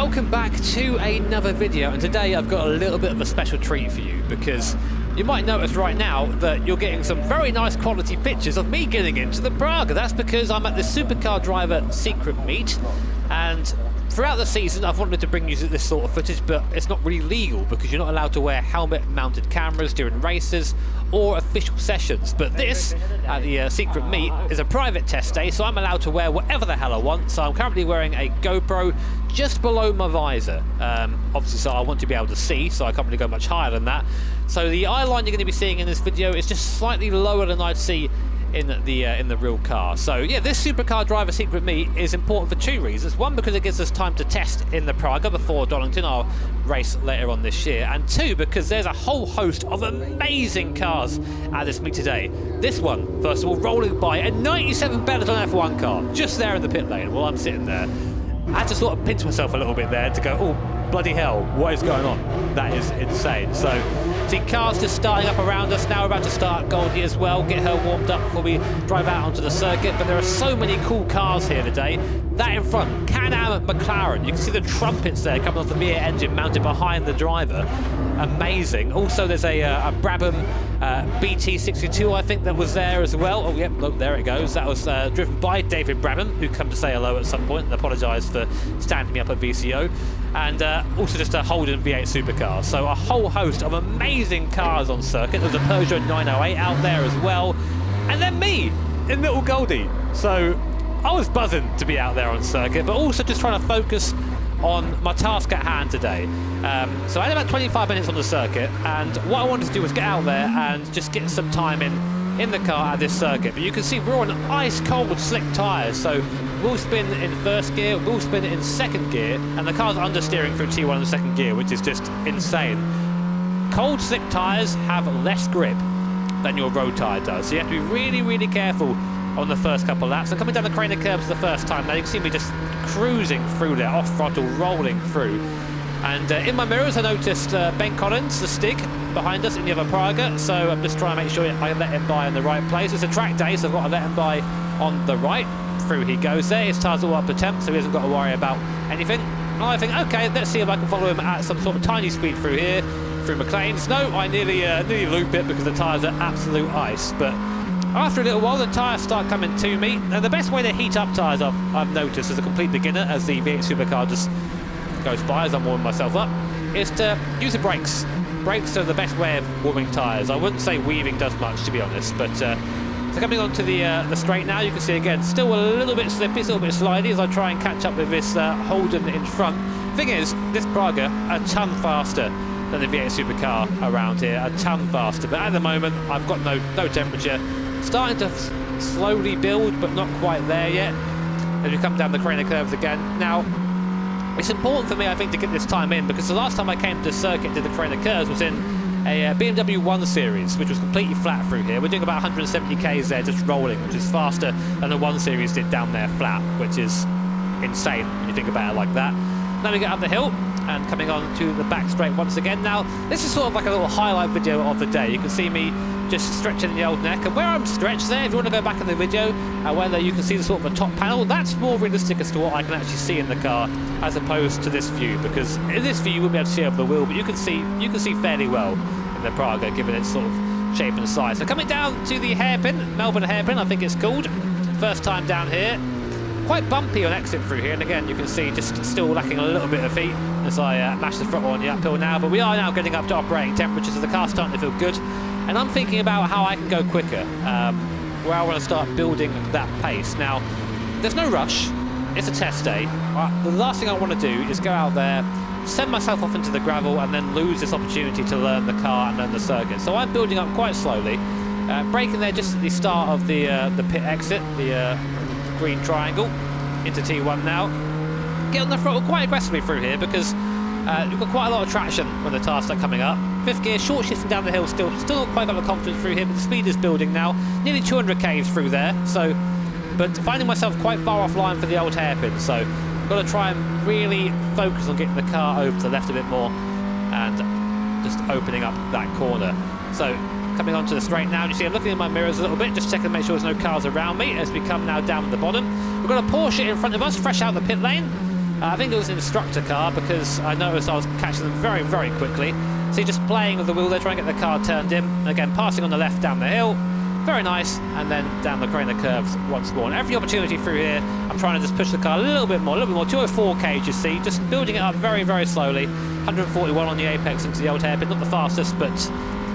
welcome back to another video, and today I've got a little bit of a special treat for you because you might notice right now that you're getting some very nice quality pictures of me getting into the Praga. That's because I'm at the Supercar Driver Secret Meet, and throughout the season I've wanted to bring you this sort of footage, but it's not really legal because you're not allowed to wear helmet-mounted cameras during races or official sessions. But this, at the Secret Meet, is a private test day, so I'm allowed to wear whatever the hell I want. So I'm currently wearing a GoPro just below my visor. Obviously, so I want to be able to see, so I can't really go much higher than that. So the eye line you're going to be seeing in this video is just slightly lower than I'd see in the real car. So yeah, this Supercar Driver Secret Meet is important for two reasons. One, because it gives us time to test in the Praga before Donington, our race later on this year, and two, because there's a whole host of amazing cars at this meet today. This one, first of all, rolling by a 97 Benetton F1 car just there in the pit lane while I'm sitting there. I had to sort of pinch myself a little bit there to go, oh bloody hell, what is going on? That is insane. So see cars just starting up around us now. We're about to start Goldie as well, get her warmed up before we drive out onto the circuit. But there are so many cool cars here today. That in front, Can-Am McLaren. You can see the trumpets there coming off the V8 engine mounted behind the driver. Amazing. Also there's a Brabham BT62, I think, that was there as well. Oh yep, look, there it goes. That was driven by David Brabham, who come to say hello at some point and apologise for standing me up at VCO. And also just a Holden V8 supercar. So a whole host of amazing cars on circuit. There's a Peugeot 908 out there as well. And then me in little Goldie. So I was buzzing to be out there on circuit, but also just trying to focus on my task at hand today. So I had about 25 minutes on the circuit, and what I wanted to do was get out there and just get some time in the car at this circuit. But you can see we're on ice cold slick tyres, so we'll spin in first gear, we'll spin in second gear, and the car's understeering through T1 in second gear, which is just insane. Cold slick tyres have less grip than your road tyre does, so you have to be really, really careful on the first couple of laps. And coming down the Craner curbs the first time, now you can see me just cruising through there, off throttle, rolling through. And in my mirrors I noticed Ben Collins, the Stig, behind us in the other Praga, so I'm just trying to make sure I let him by in the right place. It's a track day, so I've got to let him by on the right. Through he goes there, his tyres all up a temp, so he hasn't got to worry about anything. And I think, okay, let's see if I can follow him at some sort of tiny speed through here, through McLean's. No, I nearly loop it because the tyres are absolute ice, but after a little while, the tyres start coming to me. And the best way to heat up tyres, I've noticed as a complete beginner, as the V8 supercar just goes by as I'm warming myself up, is to use the brakes. Brakes are the best way of warming tyres. I wouldn't say weaving does much, to be honest, but so coming onto the straight now, you can see again, still a little bit slippy, still a bit slidey as I try and catch up with this Holden in front. Thing is, this Praga, a ton faster than the V8 supercar around here, a ton faster. But at the moment, I've got no temperature. Starting to slowly build, but not quite there yet as we come down the Craner curves again. Now, it's important for me, I think, to get this time in, because the last time I came to the circuit and did the Craner curves was in a BMW 1 Series, which was completely flat through here. We're doing about 170 k's there just rolling, which is faster than the 1 Series did down there flat, which is insane when you think about it like that. Now we get up the hill and coming on to the back straight once again. Now, this is sort of like a little highlight video of the day. You can see me just stretching the old neck, and where I'm stretched there, if you want to go back in the video, whether you can see the sort of a top panel, that's more realistic as to what I can actually see in the car as opposed to this view, because in this view you won't be able to see over the wheel, but you can see fairly well in the Praga given its sort of shape and size. So coming down to the hairpin, Melbourne hairpin I think it's called, first time down here. Quite bumpy on exit through here, and again you can see just still lacking a little bit of heat as I mash the throttle on the uphill now, but we are now getting up to operating temperatures, so the car's starting to feel good. And I'm thinking about how I can go quicker, where I want to start building that pace. Now, there's no rush, it's a test day. The last thing I want to do is go out there, send myself off into the gravel, and then lose this opportunity to learn the car and learn the circuit. So I'm building up quite slowly, braking there just at the start of the pit exit, the green triangle, into T1 now. Get on the throttle quite aggressively through here because you've got quite a lot of traction when the tyres start coming up. Fifth gear, short shifting down the hill still not quite got the confidence through here, but the speed is building now. Nearly 200 k's through there, so, but finding myself quite far offline for the old hairpin, so I've got to try and really focus on getting the car over to the left a bit more and just opening up that corner. So coming onto the straight now, you see I'm looking in my mirrors a little bit, just checking to make sure there's no cars around me as we come now down at the bottom. We've got a Porsche in front of us, fresh out the pit lane. I think it was an instructor car because I noticed I was catching them very, very quickly. So you're just playing with the wheel there, trying to get the car turned in. Again, passing on the left down the hill. Very nice. And then down the corner curves once more. And every opportunity through here, I'm trying to just push the car a little bit more. 204 k's, you see. Just building it up very, very slowly. 141 on the apex into the old hairpin. Not the fastest, but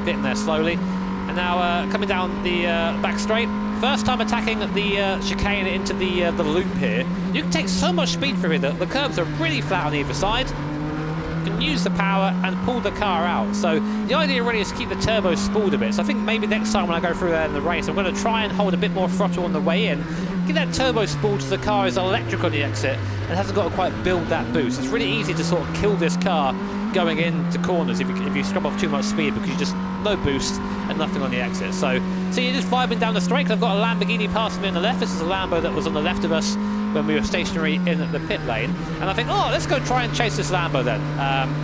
getting there slowly. And now coming down the back straight. First time attacking the chicane into the loop here. You can take so much speed through here. The curbs are really flat on either side. You can use the power and pull the car out. So the idea really is to keep the turbo spooled a bit. So I think maybe next time when I go through there in the race, I'm going to try and hold a bit more throttle on the way in. Get that turbo spooled so the car is electric on the exit and hasn't got to quite build that boost. It's really easy to sort of kill this car going into corners if you scrub off too much speed because you just no boost and nothing on the exit. So you're just vibing down the straight. I've got a Lamborghini passing me on the left. This is a Lambo that was on the left of us when we were stationary in the pit lane. And I think, oh, let's go try and chase this Lambo then,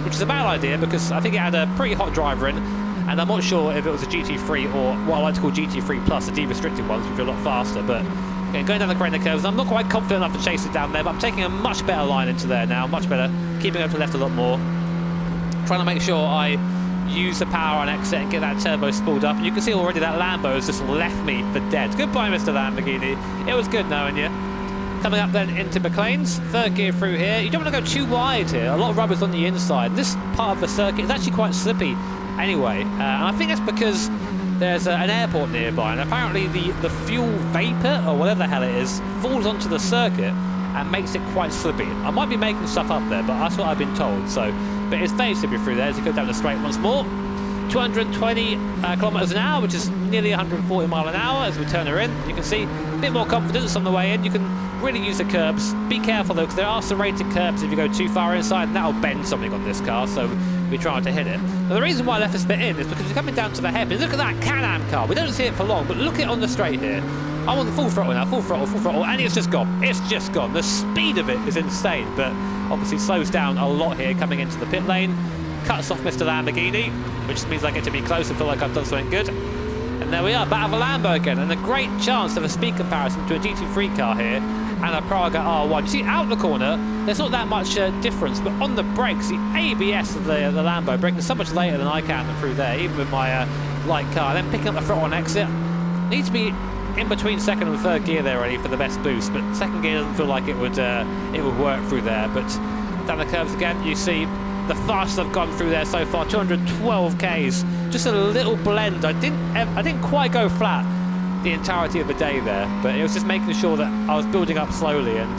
which is a bad idea because I think it had a pretty hot driver in, and I'm not sure if it was a GT3 or what I like to call GT3 Plus, the de-restricted ones, which are a lot faster. But again, going down the corner curves, I'm not quite confident enough to chase it down there, but I'm taking a much better line into there now, much better, keeping it to the left a lot more. Trying to make sure I use the power on exit and get that turbo spooled up. And you can see already that Lambo has just left me for dead. Goodbye, Mr. Lamborghini. It was good knowing you. Coming up then into McLean's, third gear through here. You don't want to go too wide here. A lot of rubber's on the inside. This part of the circuit is actually quite slippy anyway. And I think that's because there's an airport nearby. And apparently the fuel vapor, or whatever the hell it is, falls onto the circuit and makes it quite slippy. I might be making stuff up there, but that's what I've been told. But it's very slippy through there as you go down the straight once more. 220 kilometers an hour, which is nearly 140 mile an hour as we turn her in. You can see a bit more confidence on the way in. You can really use the curbs. Be careful though, because there are serrated curbs if you go too far inside, and that'll bend something on this car, so we're trying to hit it. Now the reason why I left this bit in is because we're coming down to the hairpin. Look at that Can-Am car. We don't see it for long, but look at it on the straight here. I'm on the full throttle now, full throttle, and it's just gone. It's just gone. The speed of it is insane, but obviously slows down a lot here coming into the pit lane. Cuts off Mr. Lamborghini, which means I get to be close and feel like I've done something good. And there we are, back of a Lambo again, and a great chance of a speed comparison to a GT3 car here and a Praga R1. You see, out the corner, there's not that much difference, but on the brakes, the ABS of the Lambo braking so much later than I can through there, even with my light car. Then picking up the throttle on exit. Need to be in between second and third gear there, really, for the best boost, but second gear doesn't feel like it would work through there. But down the curves again, you see the fastest I've gone through there so far, 212 k's, just a little blend. I didn't quite go flat the entirety of the day there, but it was just making sure that I was building up slowly, and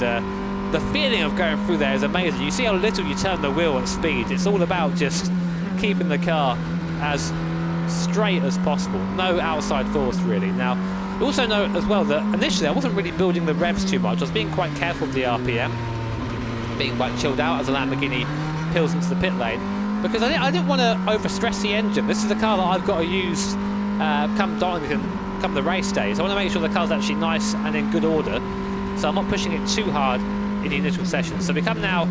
the feeling of going through there is amazing. You see how little you turn the wheel at speed. It's all about just keeping the car as straight as possible, no outside force really. Now you also know as well that initially I wasn't really building the revs too much. I was being quite careful with the RPM, being quite chilled out as a Lamborghini peels into the pit lane, because I didn't want to overstress the engine. This is a car that I've got to use come the race day, so I want to make sure the car's actually nice and in good order, so I'm not pushing it too hard in the initial session. So we come now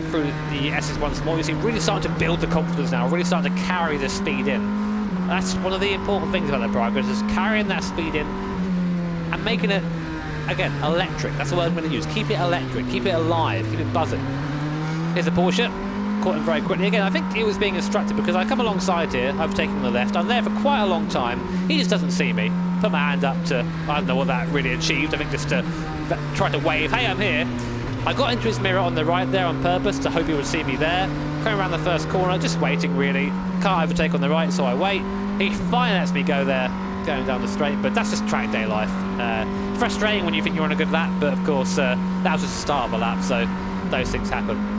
through the S's once more. You see, really starting to build the confidence now, really starting to carry the speed in. That's one of the important things about the Praga, is carrying that speed in and making it, again, electric. That's the word I'm going to use. Keep it electric, keep it alive, keep it buzzing. Here's a Porsche, caught him very quickly. Again, I think he was being instructed because I come alongside here, I've taken the left, I'm there for quite a long time, he just doesn't see me. Put my hand up to, I don't know what that really achieved, I think just to try to wave, hey, I'm here. I got into his mirror on the right there on purpose to hope he would see me there. Coming around the first corner, just waiting really. Can't overtake on the right, so I wait. He finally lets me go there, going down the straight, but that's just track day life. Frustrating when you think you're on a good lap, but of course that was just the start of a lap, so those things happen.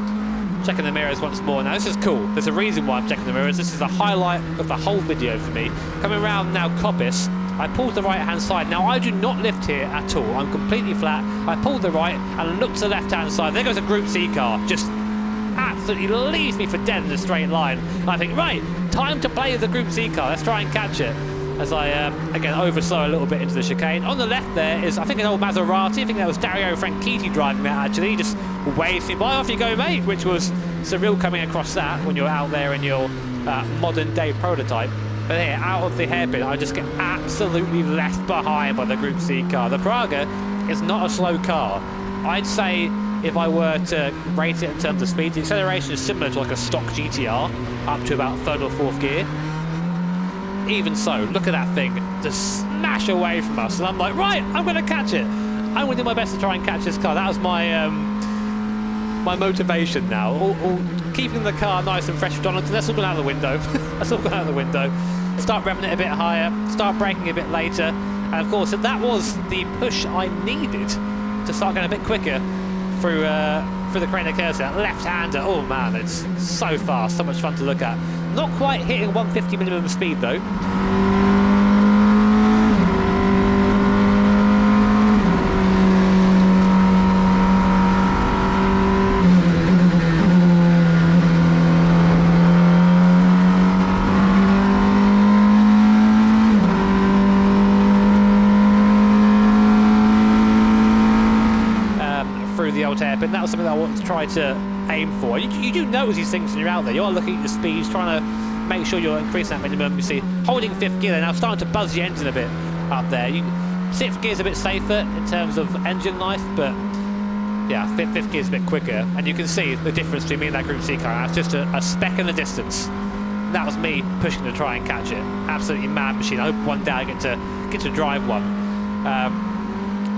Checking the mirrors once more. Now this is cool. There's a reason why I'm checking the mirrors. This is the highlight of the whole video for me. Coming around now Coppice, I pulled the right hand side. Now I do not lift here at all. I'm completely flat. I pulled the right and looked to the left hand side. There goes a Group C car. Just absolutely leaves me for dead in a straight line. And I think, right, time to play the Group C car. Let's try and catch it. As I, again, overslow a little bit into the chicane. On the left there is, I think, an old Maserati. I think that was Dario Franchitti driving that, actually. He just waves me by, off you go, mate, which was surreal coming across that when you're out there in your modern-day prototype. But here, out of the hairpin, I just get absolutely left behind by the Group C car. The Praga is not a slow car. I'd say if I were to rate it in terms of speed. The acceleration is similar to like a stock GTR, up to about 3rd or 4th gear. Even so, look at that thing just smash away from us, and I'm like, right, I'm going to catch it. I'm going to do my best to try and catch this car. That was my my motivation now. All keeping the car nice and fresh for Donington. That's all gone out the window. That's all gone out the window. Start revving it a bit higher, start braking a bit later, and of course that was the push I needed to start going a bit quicker through the Craner curves. That left-hander, oh man, it's so fast, so much fun to look at. Not quite hitting 150 minimum speed though. Through the old hairpin. That was something that I wanted to try to aim for. You do notice these things when you're out there. You are looking at your speeds, trying to make sure you're increasing that minimum. You see, holding 5th gear, they're now starting to buzz the engine a bit up there. 6th gear is a bit safer in terms of engine life, but yeah, 5th gear is a bit quicker. And you can see the difference between me and that Group C car. It's just a speck in the distance. That was me pushing to try and catch it. Absolutely mad machine. I hope one day I get to drive one.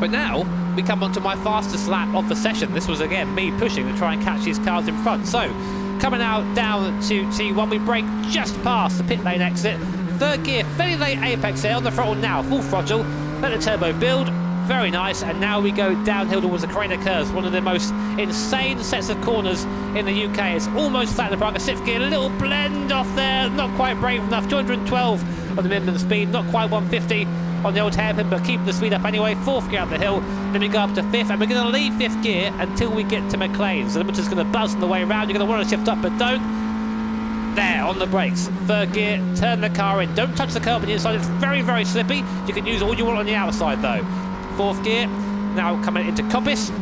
But now we come onto my fastest lap of the session. This was again me pushing to try and catch these cars in front. So coming out down to T1, we brake just past the pit lane exit. 3rd gear, fairly late apex here on the throttle now, full throttle. Let the turbo build, very nice. And now we go downhill towards the Craner curves, one of the most insane sets of corners in the UK. It's almost flat in the Praga. 6th gear, a little blend off there, not quite brave enough. 212 on the minimum speed, not quite 150 on the old hairpin, but keeping the speed up anyway. 4th gear up the hill, then we go up to 5th, and we're going to leave 5th gear until we get to McLean's. The limiter's going to buzz on the way around. You're going to want to shift up, but don't. There, on the brakes. 3rd gear, turn the car in. Don't touch the curb on the inside. It's very, very slippy. You can use all you want on the outside, though. 4th gear, now coming into Coppice.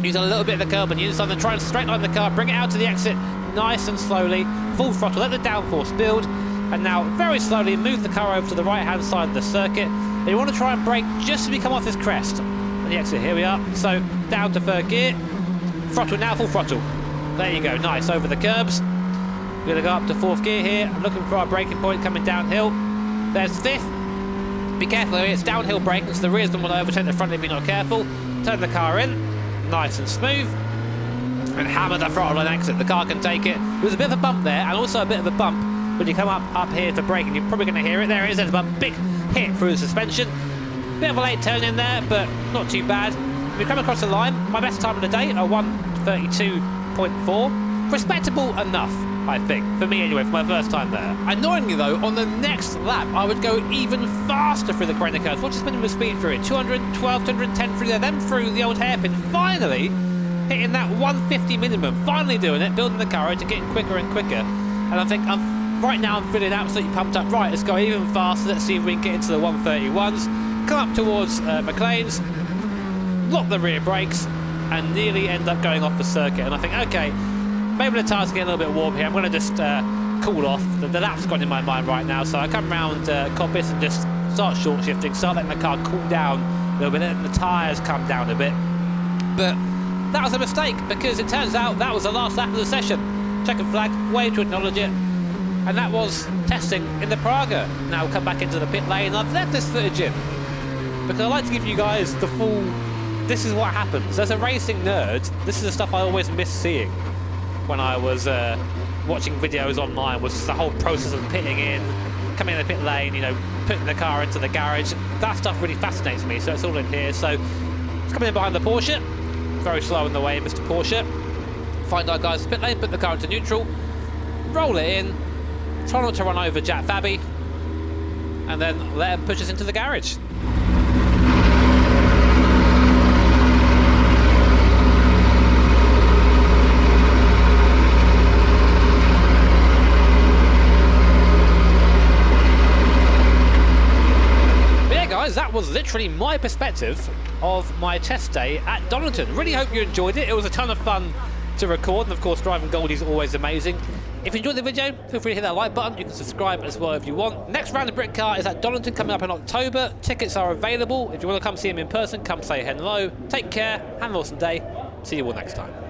Using a little bit of the curb on the inside, then try and straight line the car, bring it out to the exit nice and slowly. Full throttle, let the downforce build. And now, very slowly, move the car over to the right-hand side of the circuit. And you want to try and brake just as we come off this crest. And the exit, here we are. So, down to 3rd gear. Throttle now, full throttle. There you go, nice, over the curbs. We're going to go up to 4th gear here. I'm looking for our braking point coming downhill. There's 5th. Be careful here, it's downhill braking, so the rear's going to want to overtake the front if you're not careful. Turn the car in, nice and smooth. And hammer the throttle and exit. The car can take it. There's a bit of a bump there, and also a bit of a bump when you come up here to brake, and you're probably going to hear it. There it is, there's a big hit through the suspension. Bit of a late turn in there, but not too bad. We come across the line, my best time of the day, a 1:32.4. Respectable enough, I think, for me anyway, for my first time there. Annoyingly though, on the next lap, I would go even faster through the Craner curves. What's the minimum speed through it? 212, 210 through there, then through the old hairpin. Finally, hitting that 150 minimum. Finally doing it, building the car into getting quicker and quicker. And I think right now I'm feeling absolutely pumped up. Right, let's go even faster. Let's see if we can get into the 131s. Come up towards McLean's, lock the rear brakes, and nearly end up going off the circuit. And I think, okay, maybe the tyres are getting a little bit warm here. I'm going to just cool off. The lap's gone in my mind right now. So I come round Coppice and just start short shifting, start letting the car cool down a little bit, and the tyres come down a bit. But that was a mistake, because it turns out that was the last lap of the session. Checkered flag, way to acknowledge it. And that was testing in the Praga. Now we'll come back into the pit lane. I've left this footage in because I like to give you guys the full, this is what happens. As a racing nerd, this is the stuff I always miss seeing when I was watching videos online, was the whole process of pitting in, coming in the pit lane, you know, putting the car into the garage. That stuff really fascinates me, so it's all in here. So it's coming in behind the Porsche, very slow in the way, Mr. Porsche. Find our guys in the pit lane, put the car into neutral, roll it in, try not to run over Jack Fabi, and then let him push us into the garage. That was literally my perspective of my test day at Donington. Really hope you enjoyed it. It was a ton of fun to record, and of course driving Goldie is always amazing. If you enjoyed the video, feel free to hit that like button. You can subscribe as well if you want. Next round of Brit Car is at Donington, coming up in October. Tickets are available. If you want to come see him in person, come say hello. Take care, have an awesome day. See you all next time.